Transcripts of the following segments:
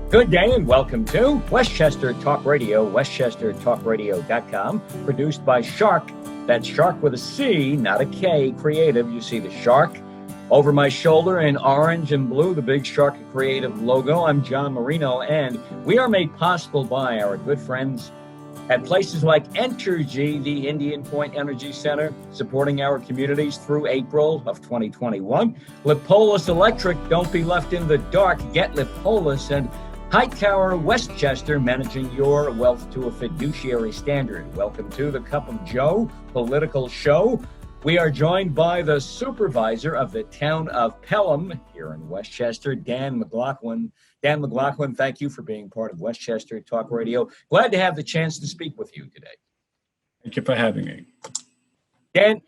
Good day and welcome to Westchester Talk Radio, westchestertalkradio.com, produced by Sharc. That's Sharc with a C, not a K, Creative. You see the Sharc over my shoulder in orange and blue, the big Sharc Creative logo. I'm John Marino, and we are made possible by our good friends at places like Entergy, the Indian Point Energy Center, supporting our communities through April of 2021. Lipolis Electric, don't be left in the dark, get Lipolis, and Hightower Westchester, managing your wealth to a fiduciary standard. Welcome to the Cup of Joe political show. We are joined by the supervisor of the town of Pelham here in Westchester, Dan McLaughlin. Dan McLaughlin, thank you for being part of Westchester Talk Radio. Glad to have the chance to speak with you today. Thank you for having me. Dan,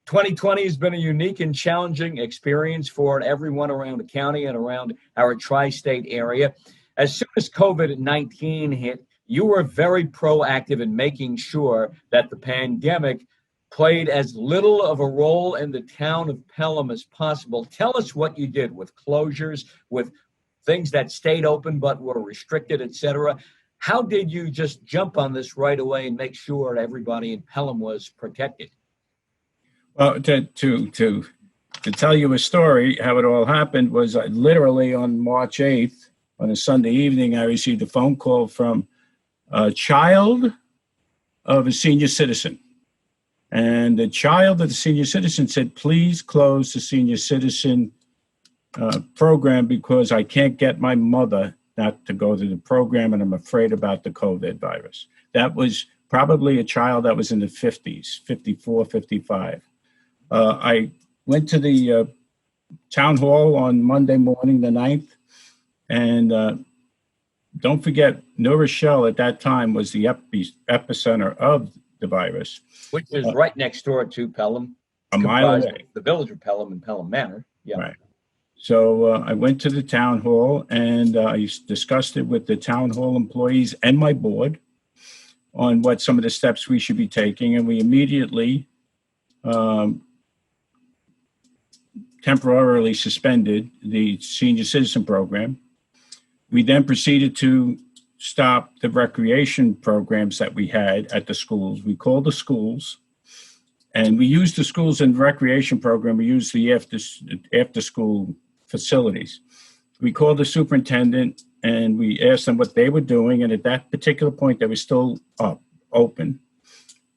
2020 has been a unique and challenging experience for everyone around the county and around our tri-state area. As soon as COVID-19 hit, you were very proactive in making sure that the pandemic played as little of a role in the town of Pelham as possible. Tell us what you did with closures, with things that stayed open but were restricted, etc. How did you just jump on this right away and make sure everybody in Pelham was protected? Well, to tell you a story, how it all happened was literally on March 8th, on a Sunday evening, I received a phone call from a child of a senior citizen. And the child of the senior citizen said, please close the senior citizen program because I can't get my mother not to go to the program and I'm afraid about the COVID virus. That was probably a child that was in the 50s, 54, 55. I went to the town hall on Monday morning, the 9th, and don't forget, New Rochelle at that time was the epicenter of the virus. Which is right next door to Pelham. A mile away. The village of Pelham and Pelham Manor. Yeah. Right. So I went to the town hall and I discussed it with the town hall employees and my board on what some of the steps we should be taking. And we immediately temporarily suspended the senior citizen program. We then proceeded to stop the recreation programs that we had at the schools. We called the schools, and we used the schools in the recreation program. We used the after-school facilities. We called the superintendent, and we asked them what they were doing, and at that particular point, they were still open.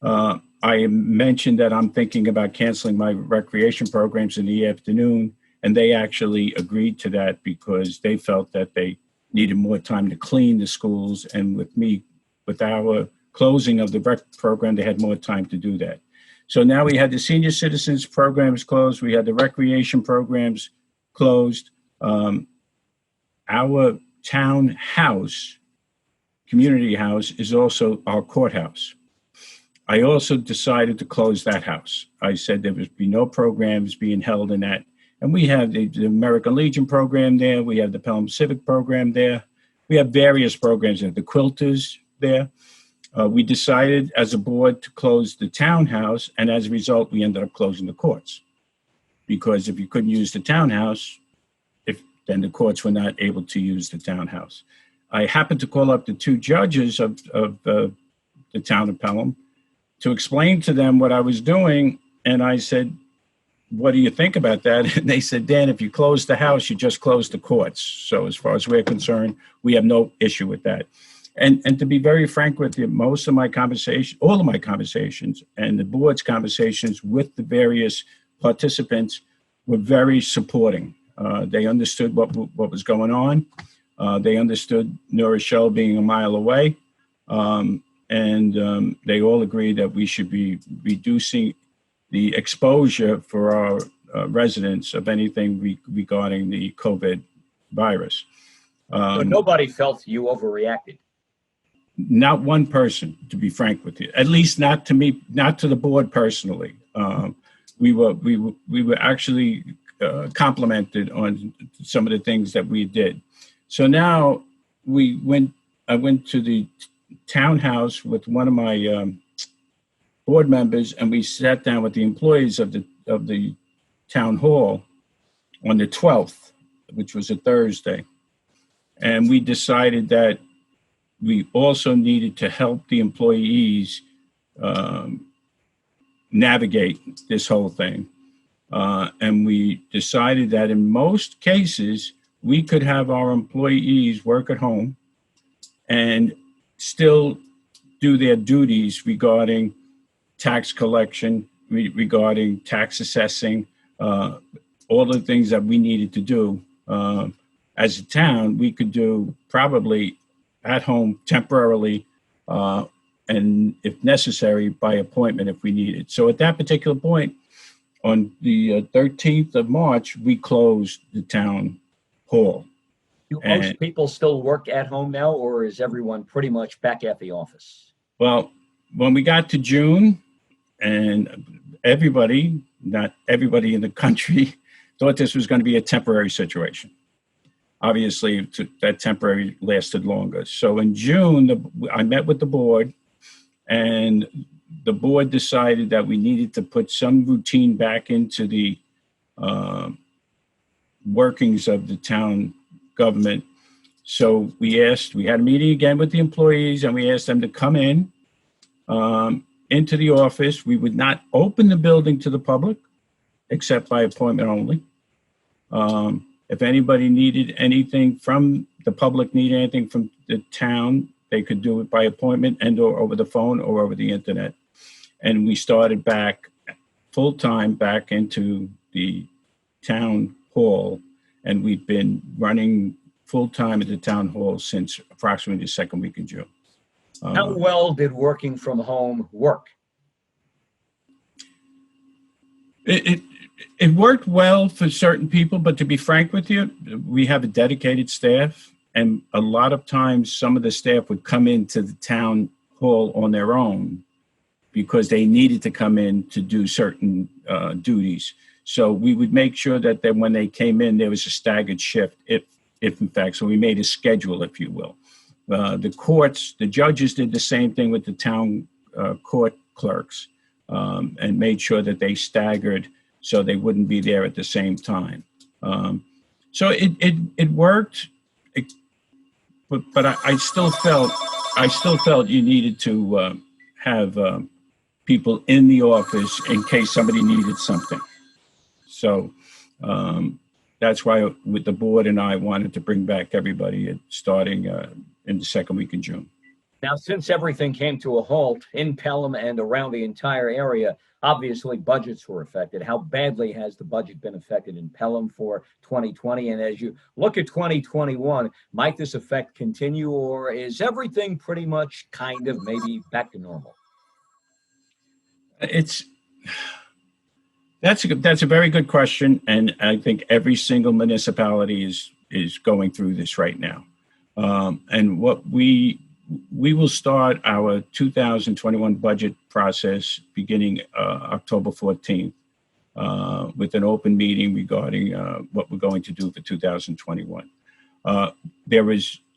I mentioned that I'm thinking about canceling my recreation programs in the afternoon, and they actually agreed to that because they felt that they needed more time to clean the schools. And with our closing of the rec program, they had more time to do that. So now we had the senior citizens programs closed. We had the recreation programs closed. Our town house, community house, is also our courthouse. I also decided to close that house. I said there would be no programs being held in that. And we have the American Legion program there. We have the Pelham Civic program there. We have various programs there, the Quilters there. We decided as a board to close the townhouse, and as a result, we ended up closing the courts. Because if you couldn't use the townhouse, then the courts were not able to use the townhouse. I happened to call up the two judges of the town of Pelham to explain to them what I was doing, and I said, what do you think about that? And they said, Dan, if you close the house, you just close the courts. So as far as we're concerned, we have no issue with that. And to be very frank with you, all of my conversations and the board's conversations with the various participants were very supporting. They understood what was going on. They understood New Rochelle being a mile away. And they all agreed that we should be reducing the exposure for our residents of anything regarding the COVID virus. So nobody felt you overreacted? Not one person, to be frank with you. At least not to me, not to the board personally. We were actually complimented on some of the things that we did. So now I went to the townhouse with one of my board members, and we sat down with the employees of the town hall on the 12th, which was a Thursday. And we decided that we also needed to help the employees navigate this whole thing. And we decided that in most cases, we could have our employees work at home and still do their duties regarding tax collection, regarding tax assessing, all the things that we needed to do. As a town, we could do probably at home temporarily, and if necessary, by appointment if we needed. So at that particular point, on the 13th of March, we closed the town hall. Do most people still work at home now, or is everyone pretty much back at the office? Well, when we got to June, and everybody, not everybody in the country, thought this was going to be a temporary situation. Obviously, that temporary lasted longer. So in June, I met with the board, and the board decided that we needed to put some routine back into the workings of the town government. So we had a meeting again with the employees, and we asked them to come in into the office. We would not open the building to the public, except by appointment only. If anybody needed anything from the public, needed anything from the town, they could do it by appointment and or over the phone or over the internet. And we started back full-time back into the town hall, and we've been running full-time at the town hall since approximately the second week in June. How well did working from home work? It worked well for certain people, but to be frank with you, we have a dedicated staff, and a lot of times some of the staff would come into the town hall on their own because they needed to come in to do certain duties. So we would make sure that when they came in, there was a staggered shift, if in fact, so we made a schedule, if you will. The courts, the judges did the same thing with the town court clerks, and made sure that they staggered so they wouldn't be there at the same time. So it worked, but I still felt you needed to have people in the office in case somebody needed something. So that's why with the board and I wanted to bring back everybody starting in the second week in June. Now, since everything came to a halt in Pelham and around the entire area, obviously budgets were affected. How badly has the budget been affected in Pelham for 2020? And as you look at 2021, might this effect continue, or is everything pretty much kind of maybe back to normal? That's a very good question, and I think every single municipality is going through this right now. And what we will start our 2021 budget process beginning October 14th with an open meeting regarding what we're going to do for 2021.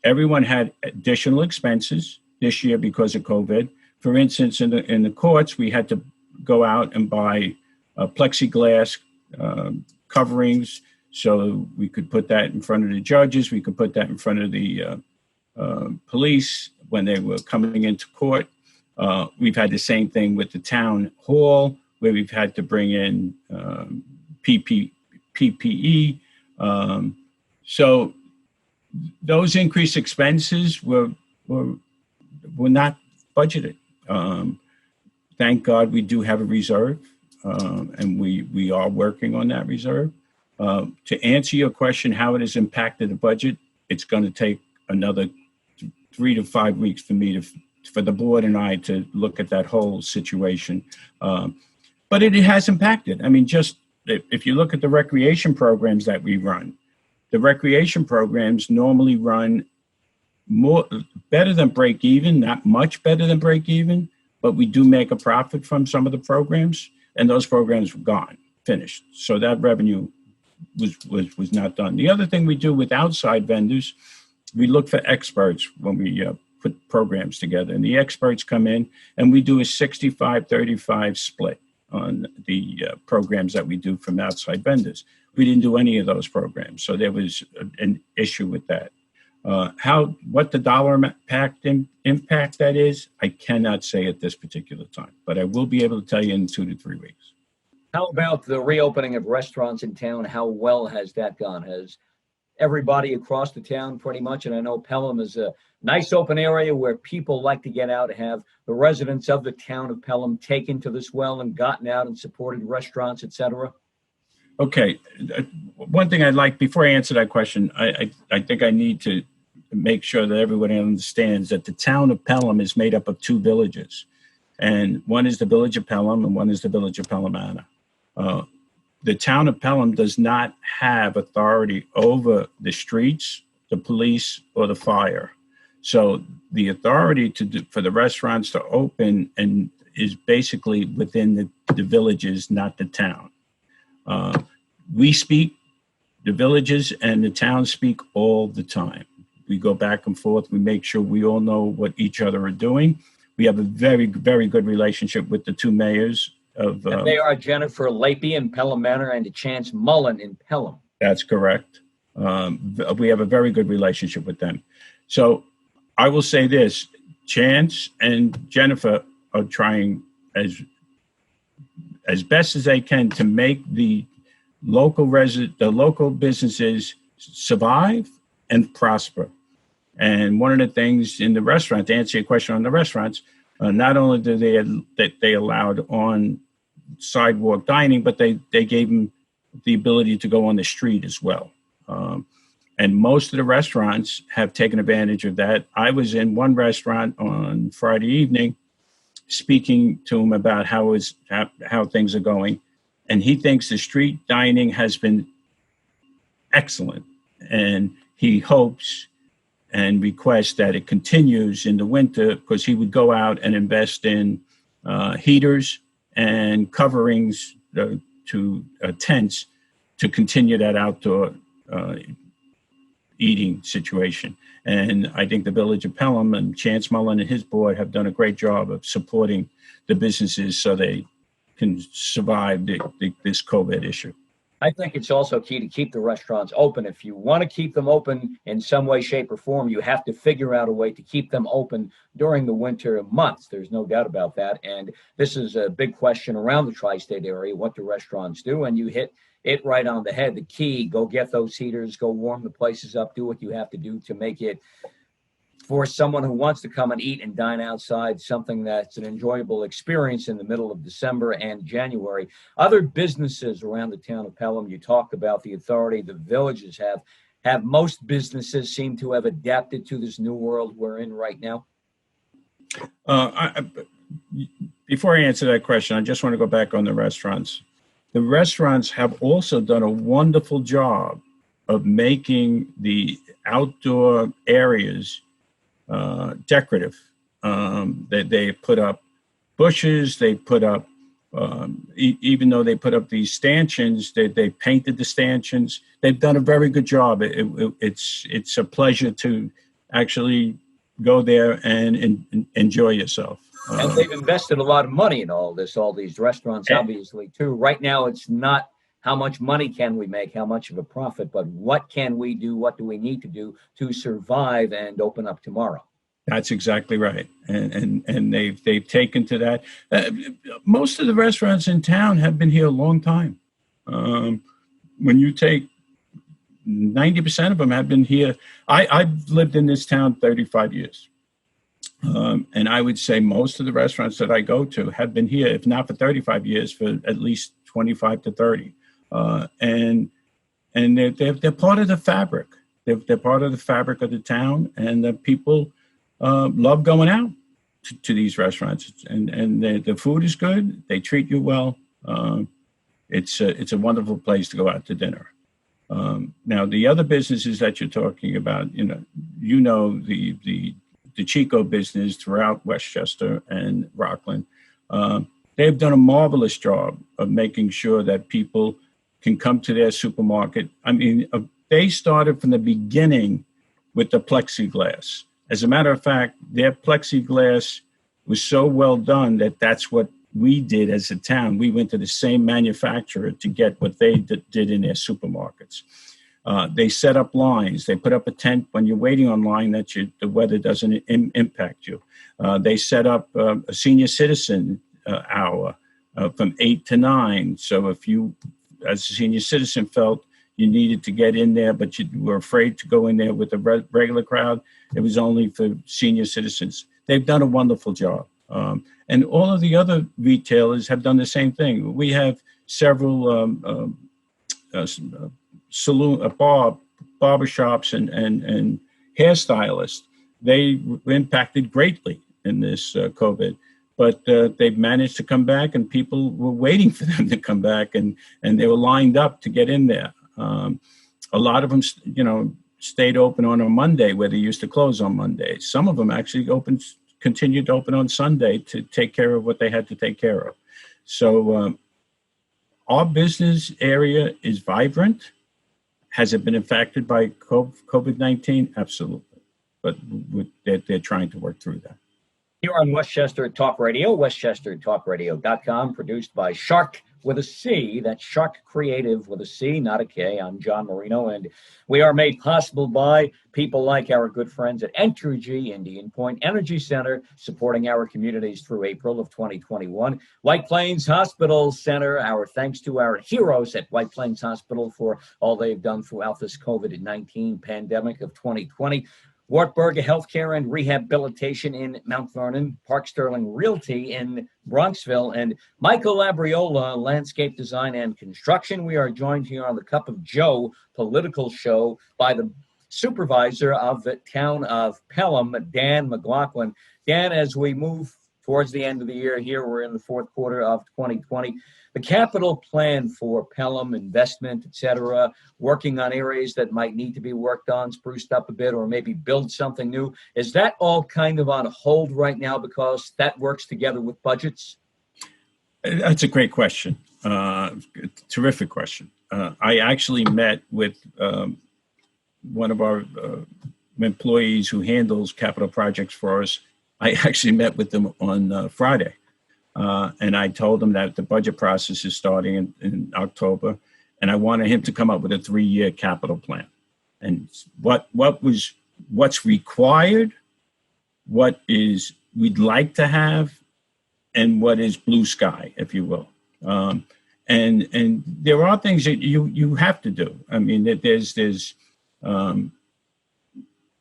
Everyone had additional expenses this year because of COVID. For instance, in the courts, we had to go out and buy plexiglass coverings so we could put that in front of the judges. We could put that in front of the police when they were coming into court. We've had the same thing with the town hall, where we've had to bring in PPE. So those increased expenses were not budgeted. Thank God we do have a reserve, and we are working on that reserve. To answer your question, how it has impacted the budget, it's going to take another 3 to 5 weeks for the board and I to look at that whole situation. But it has impacted. I mean, just if you look at the recreation programs that we run, the recreation programs normally run better than break even, not much better than break even, but we do make a profit from some of the programs, and those programs were gone, finished. So that revenue was not done. The other thing we do with outside vendors, we look for experts when we put programs together, and the experts come in and we do a 65-35 split on the programs that we do from outside vendors. We didn't do any of those programs, so there was an issue with that. What the dollar impact that is, I cannot say at this particular time, but I will be able to tell you in 2 to 3 weeks. How about the reopening of restaurants in town? How well has that gone? Has everybody across the town pretty much, and I know Pelham is a nice open area where people like to get out, have the residents of the town of Pelham taken to this well and gotten out and supported restaurants, etc.? Okay. One thing I'd like, before I answer that question, I think I need to make sure that everybody understands that the town of Pelham is made up of 2 villages. And one is the village of Pelham and one is the village of Pelham. The town of Pelham does not have authority over the streets, the police, or the fire. So the authority for the restaurants to open and is basically within the villages, not the town. We speak, the villages and the town speak all the time. We go back and forth. We make sure we all know what each other are doing. We have a very, very good relationship with the 2 mayors of. And they are Jennifer Lapie in Pelham Manor and Chance Mullen in Pelham. That's correct. We have a very good relationship with them. So I will say this: Chance and Jennifer are trying as best as they can to make the local businesses survive and prosper. And one of the things in the restaurant, to answer your question on the restaurants, not only do they allowed on sidewalk dining, but they gave them the ability to go on the street as well. And most of the restaurants have taken advantage of that. I was in one restaurant on Friday evening speaking to him about how things are going. And he thinks the street dining has been excellent. And he hopes and requests that it continues in the winter, because he would go out and invest in heaters and coverings to tents to continue that outdoor eating situation. And I think the village of Pelham and Chance Mullen and his board have done a great job of supporting the businesses so they can survive this COVID issue. I think it's also key to keep the restaurants open. If you want to keep them open in some way, shape, or form, you have to figure out a way to keep them open during the winter months. There's no doubt about that. And this is a big question around the tri-state area, what do restaurants do? And you hit it right on the head. The key, go get those heaters, go warm the places up, do what you have to do to make it, for someone who wants to come and eat and dine outside, something that's an enjoyable experience in the middle of December and January. Other businesses around the town of Pelham, you talked about the authority the villages have most businesses seem to have adapted to this new world we're in right now? Before I answer that question, I just want to go back on the restaurants. The restaurants have also done a wonderful job of making the outdoor areas decorative. They put up bushes, they put up, even though they put up these stanchions, they painted the stanchions. They've done a very good job. It's a pleasure to actually go there and enjoy yourself. And they've invested a lot of money in all these restaurants, obviously, too. Right now, it's not how much money can we make, how much of a profit, but what can we do, what do we need to do to survive and open up tomorrow? That's exactly right. And they've taken to that. Most of the restaurants in town have been here a long time. When you take 90% of them have been here. I've lived in this town 35 years. And I would say most of the restaurants that I go to have been here, if not for 35 years, for at least 25 to 30. And they're part of the fabric. They're part of the fabric of the town, and the people love going out to these restaurants. And the food is good. They treat you well. It's a wonderful place to go out to dinner. Now, the other businesses that you're talking about, the Chico business throughout Westchester and Rockland, they've done a marvelous job of making sure that people can come to their supermarket. I mean, they started from the beginning with the plexiglass. As a matter of fact, their plexiglass was so well done that that's what we did as a town. We went to the same manufacturer to get what they did in their supermarkets. They set up lines. They put up a tent when you're waiting online that the weather doesn't impact you. They set up a senior citizen hour from 8 to 9. So if you, as a senior citizen, felt you needed to get in there, but you were afraid to go in there with the regular crowd, it was only for senior citizens. They've done a wonderful job. And all of the other retailers have done the same thing. We have several barbershops and hairstylists. They were impacted greatly in this COVID, but they've managed to come back, and people were waiting for them to come back, and they were lined up to get in there. A lot of them, stayed open on a Monday where they used to close on Monday. Some of them actually continued to open on Sunday to take care of what they had to take care of. So our business area is vibrant. Has it been affected by COVID-19? Absolutely. But they're trying to work through that. Here on Westchester Talk Radio, westchestertalkradio.com, produced by Sharc with a C. That's Sharc Creative with a C, not a K. I'm John Marino, and we are made possible by people like our good friends at Entergy Indian Point Energy Center, supporting our communities through April of 2021. White Plains Hospital Center, our thanks to our heroes at White Plains Hospital for all they've done throughout this COVID-19 pandemic of 2020. Wartburg Healthcare and Rehabilitation in Mount Vernon, Park Sterling Realty in Bronxville, and Michael Labriola, Landscape Design and Construction. We are joined here on the Cup of Joe political show by the Supervisor of the town of Pelham, Dan McLaughlin. Dan, as we move towards the end of the year here, we're in the fourth quarter of 2020. The capital plan for Pelham, investment, et cetera, working on areas that might need to be worked on, spruced up a bit, or maybe build something new. Is that all kind of on hold right now because that works together with budgets? That's a great question. Terrific question. I actually met with one of our employees who handles capital projects for us. I actually met with them on Friday. And I told him that the budget process is starting in October, and I wanted him to come up with a 3-year capital plan. And what's required, what is we'd like to have, and what is blue sky, if you will. And there are things that you have to do. I mean,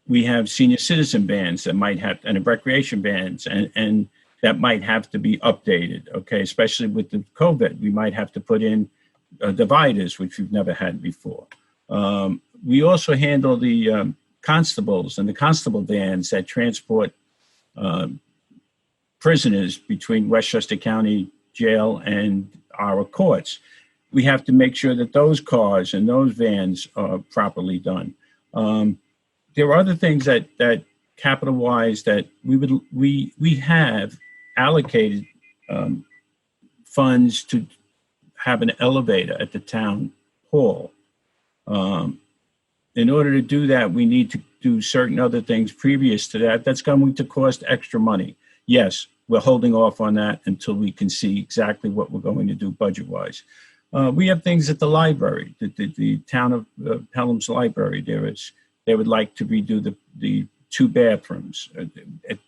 we have senior citizen bands that might have, and recreation bands, and that might have to be updated, okay? Especially with the COVID, we might have to put in dividers, which we've never had before. We also handle the constables and the constable vans that transport prisoners between Westchester County Jail and our courts. We have to make sure that those cars and those vans are properly done. There are other things that capital-wise that we have allocated funds to have an elevator at the town hall. In order to do that, we need to do certain other things previous to that. That's going to cost extra money. Yes, we're holding off on that until we can see exactly what we're going to do budget-wise. We have things at the library, the town of Pelham's library. They would like to redo the 2 bathrooms.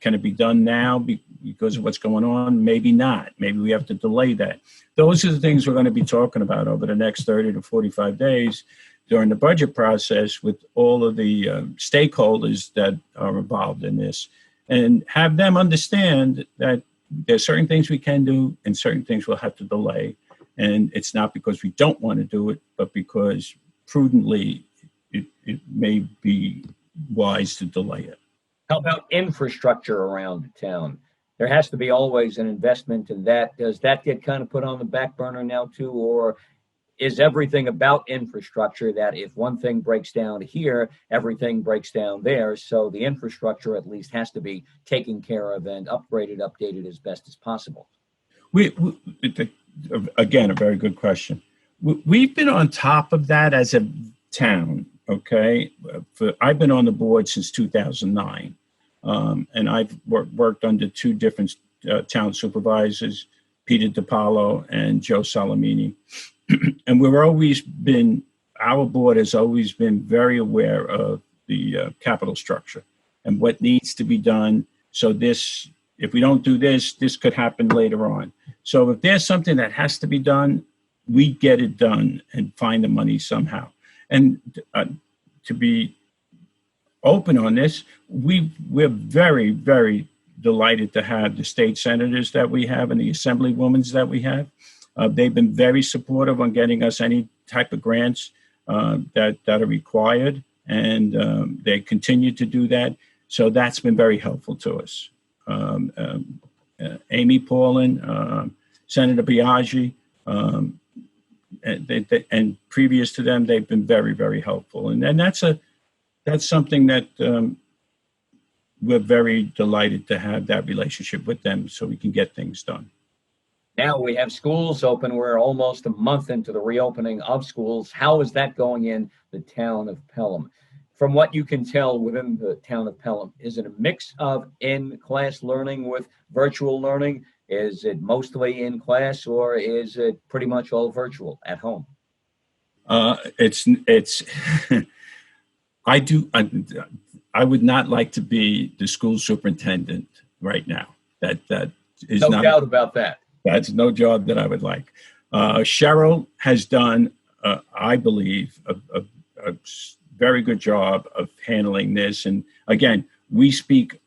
Can it be done now because of what's going on? Maybe not. Maybe we have to delay that. Those are the things we're going to be talking about over the next 30 to 45 days during the budget process with all of the stakeholders that are involved in this, and have them understand that there's certain things we can do and certain things we'll have to delay. And it's not because we don't want to do it, but because prudently it may be wise to delay it. How about infrastructure around town? There has to be always an investment in that. Does that get kind of put on the back burner now too? Or is everything about infrastructure that if one thing breaks down here, everything breaks down there? So the infrastructure at least has to be taken care of and upgraded, updated as best as possible. Again, a very good question. We've been on top of that as a town. Okay, I've been on the board since 2009, and I've worked under 2 different town supervisors, Peter DiPaolo and Joe Salamini, and we've always been our board has always been very aware of the capital structure and what needs to be done. So this, if we don't do this, this could happen later on. So if there's something that has to be done, we get it done and find the money somehow. And to be open on this, we're very, very delighted to have the state senators that we have and the assemblywomen that we have. They've been very supportive on getting us any type of grants that are required, and they continue to do that. So that's been very helpful to us. Amy Paulin, Senator Biaggi, and previous to them, they've been very, very helpful. And that's something that we're very delighted to have that relationship with them so we can get things done. Now we have schools open. We're almost a month into the reopening of schools. How is that going in the town of Pelham? From what you can tell within the town of Pelham, is it a mix of in-class learning with virtual learning? Is it mostly in class, or is it pretty much all virtual at home? It's I would not like to be the school superintendent right now. That is no doubt about that. That's no job that I would like. Cheryl has done, I believe, a very good job of handling this. And again, we speak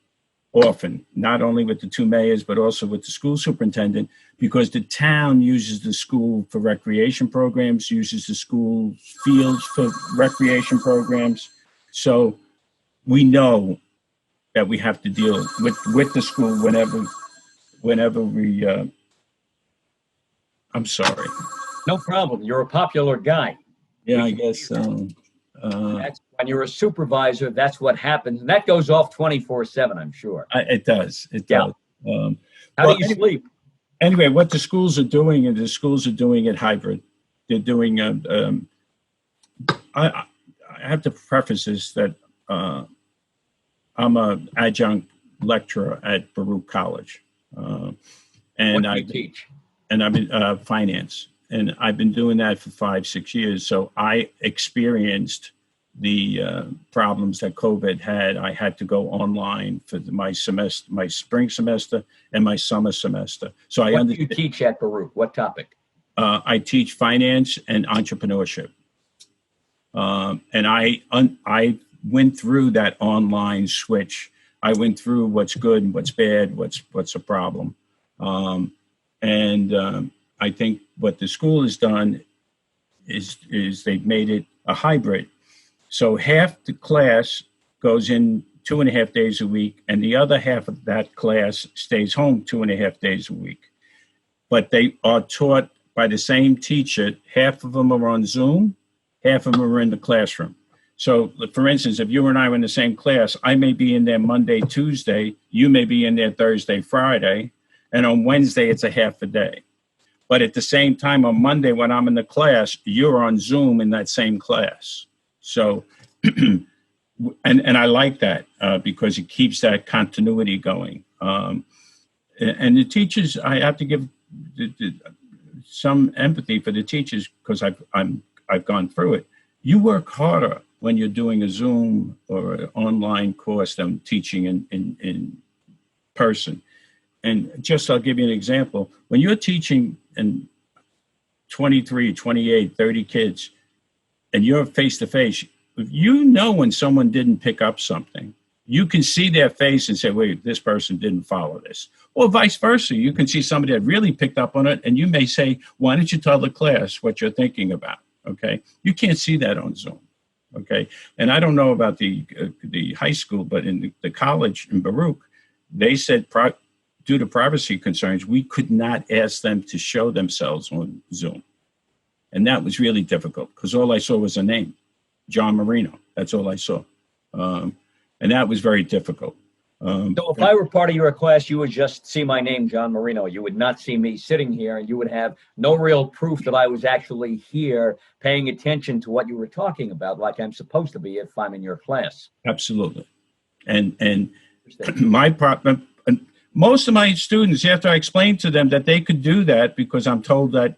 often, not only with the two mayors, but also with the school superintendent, because the town uses the school for recreation programs, uses the school fields for recreation programs. So we know that we have to deal with the school whenever we, I'm sorry. No problem. You're a popular guy. Yeah, I guess so. That's, when you're a supervisor, that's what happens. And that goes off 24/7, I'm sure. It does. It does. How do you sleep? Anyway, what the schools are doing, and the schools are doing it hybrid. They're doing, I have to preface this that I'm an adjunct lecturer at Baruch College. And what do you teach? And I've been finance. And I've been doing that for 5-6 years. So I experienced the problems that COVID had. I had to go online for my semester, my spring semester and my summer semester. So what do you teach at Baruch? What topic? I teach finance and entrepreneurship. And I went through that online switch. I went through what's good and what's bad, what's a problem. I think what the school has done is they've made it a hybrid. So half the class goes in 2.5 days a week, and the other half of that class stays home 2.5 days a week. But they are taught by the same teacher. Half of them are on Zoom, half of them are in the classroom. So, for instance, if you and I were in the same class, I may be in there Monday, Tuesday, you may be in there Thursday, Friday, and on Wednesday, it's a half a day. But at the same time, on Monday, when I'm in the class, you're on Zoom in that same class. So, and I like that because it keeps that continuity going. And the teachers, I have to give some empathy for the teachers because I've gone through it. You work harder when you're doing a Zoom or an online course than teaching in person. And just I'll give you an example. When you're teaching and 23, 28, 30 kids, and you're face-to-face, you know when someone didn't pick up something. You can see their face and say, wait, this person didn't follow this. Or vice versa. You can see somebody that really picked up on it, and you may say, why don't you tell the class what you're thinking about, okay? You can't see that on Zoom, okay? And I don't know about the high school, but in the college in Baruch, they said due to privacy concerns, we could not ask them to show themselves on Zoom. And that was really difficult because all I saw was a name, John Marino. That's all I saw. And that was very difficult. So if I were part of your class, you would just see my name, John Marino. You would not see me sitting here, and you would have no real proof that I was actually here paying attention to what you were talking about, like I'm supposed to be if I'm in your class. Absolutely. And my problem, most of my students, after I explained to them that they could do that, because I'm told that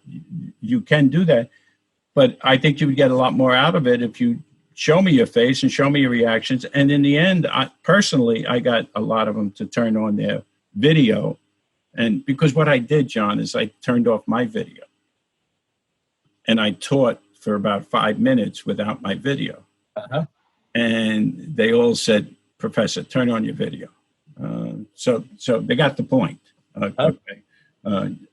you can do that, But I think you would get a lot more out of it if you show me your face and show me your reactions. And in the end, I got a lot of them to turn on their video. And because what I did, John, is I turned off my video. And I taught for about 5 minutes without my video. Uh-huh. And they all said, Professor, turn on your video. So they got the point. Okay.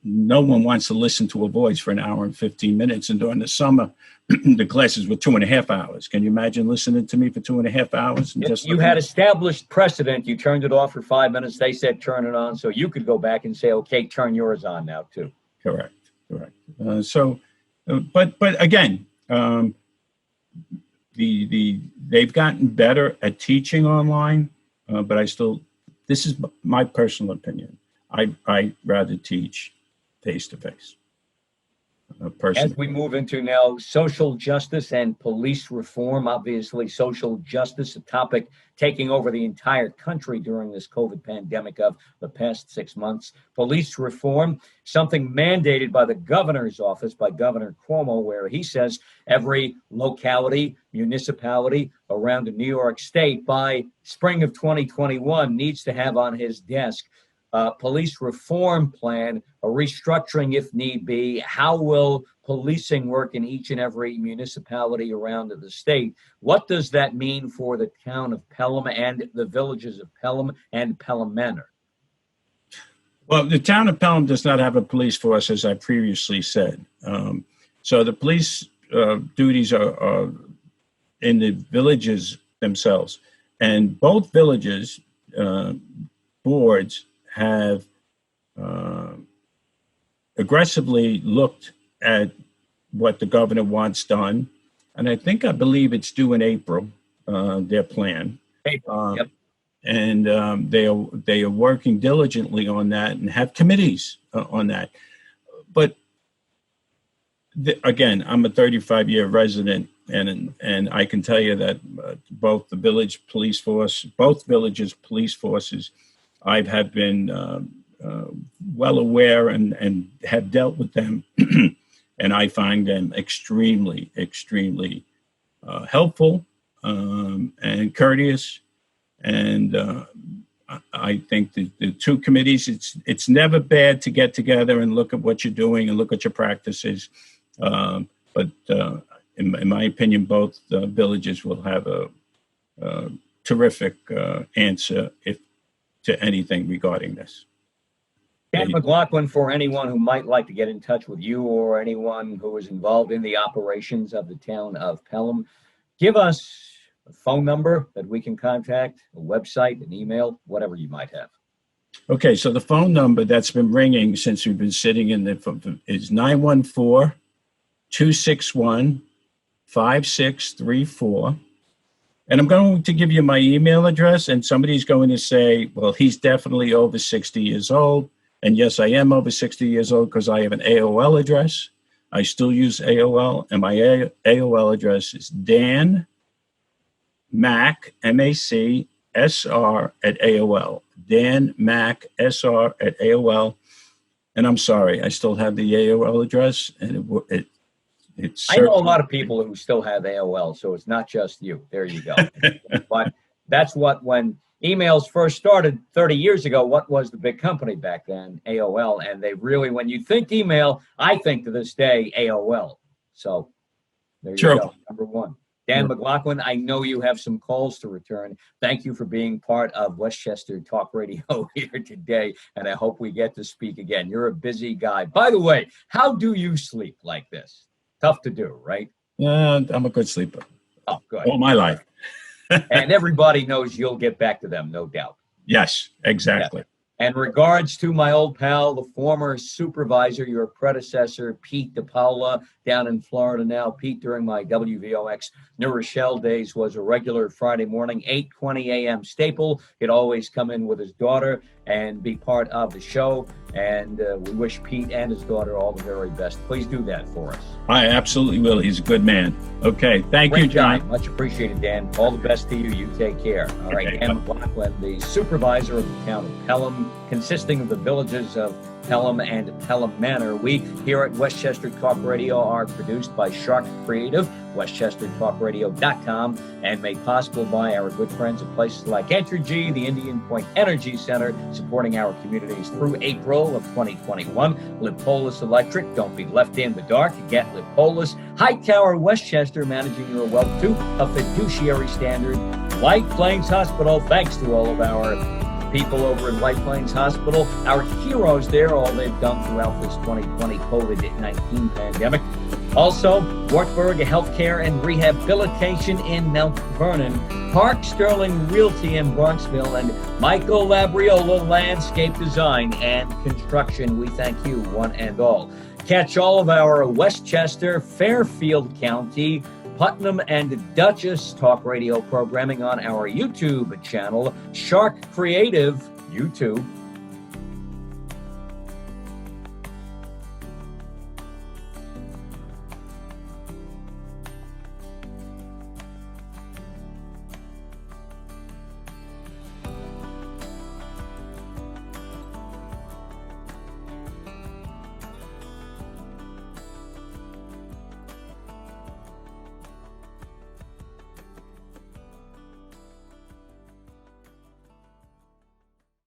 No one wants to listen to a voice for an hour and 15 minutes. And during the summer, the classes were 2.5 hours. Can you imagine listening to me for 2.5 hours? And you had established precedent. You turned it off for 5 minutes. They said, turn it on. So you could go back and say, okay, turn yours on now too. Correct. But again, they've gotten better at teaching online, but this is my personal opinion. I'd rather teach face-to-face. As we move into now social justice and police reform, obviously social justice, a topic taking over the entire country during this COVID pandemic of the past 6 months. Police reform, something mandated by the governor's office, by Governor Cuomo, where he says every locality, municipality around New York State by spring of 2021 needs to have on his desk police reform plan, a restructuring if need be. How will policing work in each and every municipality around the state? What does that mean for the town of Pelham and the villages of Pelham and Pelham Manor? Well, the town of Pelham does not have a police force, as I previously said. So the police duties are in the villages themselves. And both villages boards have aggressively looked at what the governor wants done. And I believe it's due in April, their plan. Yep. And they are working diligently on that and have committees on that. But again, I'm a 35-year resident, and I can tell you that both the village police force, both villages' police forces, I have been well aware and have dealt with them, and I find them extremely, extremely helpful and courteous. And I think the two committees, it's never bad to get together and look at what you're doing and look at your practices. But in my opinion, both villages will have a terrific answer to anything regarding this. Dan McLaughlin, for anyone who might like to get in touch with you or anyone who is involved in the operations of the town of Pelham, give us a phone number that we can contact, a website, an email, whatever you might have. Okay, so the phone number that's been ringing since we've been sitting in is 914-261-5634. And I'm going to give you my email address, and somebody's going to say, well, he's definitely over 60 years old. And yes, I am over 60 years old because I have an AOL address. I still use AOL, and my AOL address is Dan Mac, M-A-C, S-R at AOL. Dan Mac, S-R at AOL. And I'm sorry, I still have the AOL address, and it's I know a lot of people who still have AOL, so it's not just you. There you go. But that's when emails first started 30 years ago, what was the big company back then? AOL. And they really, when you think email, I think to this day, AOL. So there you go, number one. Dan McLaughlin, I know you have some calls to return. Thank you for being part of Westchester Talk Radio here today, and I hope we get to speak again. You're a busy guy. By the way, how do you sleep like this? Tough to do, right? I'm a good sleeper. Oh, good. All my life. And everybody knows you'll get back to them, no doubt. Yes, exactly. Yeah. And regards to my old pal, the former supervisor, your predecessor, Pete DePaula, down in Florida now. Pete, during my WVOX New Rochelle days, was a regular Friday morning, 8:20 a.m. staple. He'd always come in with his daughter and be part of the show. And we wish Pete and his daughter all the very best. Please do that for us. I absolutely will. He's a good man. Okay. Thank you, John. Much appreciated, Dan. All the best to you. You take care. All right. Dan McLaughlin, the supervisor of the town of Pelham, consisting of the villages of Pelham and Pelham Manor. We here at Westchester Talk Radio are produced by Sharc Creative, WestchesterTalkRadio.com, and made possible by our good friends at places like Entergy, the Indian Point Energy Center, supporting our communities through April of 2021. Lipolis Electric, don't be left in the dark. Get Lipolis. Hightower Westchester, managing your wealth to a fiduciary standard. White Plains Hospital, thanks to all of our people over in White Plains Hospital, our heroes there, all they've done throughout this 2020 COVID-19 pandemic. Also, Wartburg Healthcare and Rehabilitation in Mount Vernon, Park Sterling Realty in Bronxville, and Michael Labriola Landscape Design and Construction. We thank you, one and all. Catch all of our Westchester, Fairfield County, Putnam and Dutchess Talk Radio programming on our YouTube channel, Sharc Creative YouTube.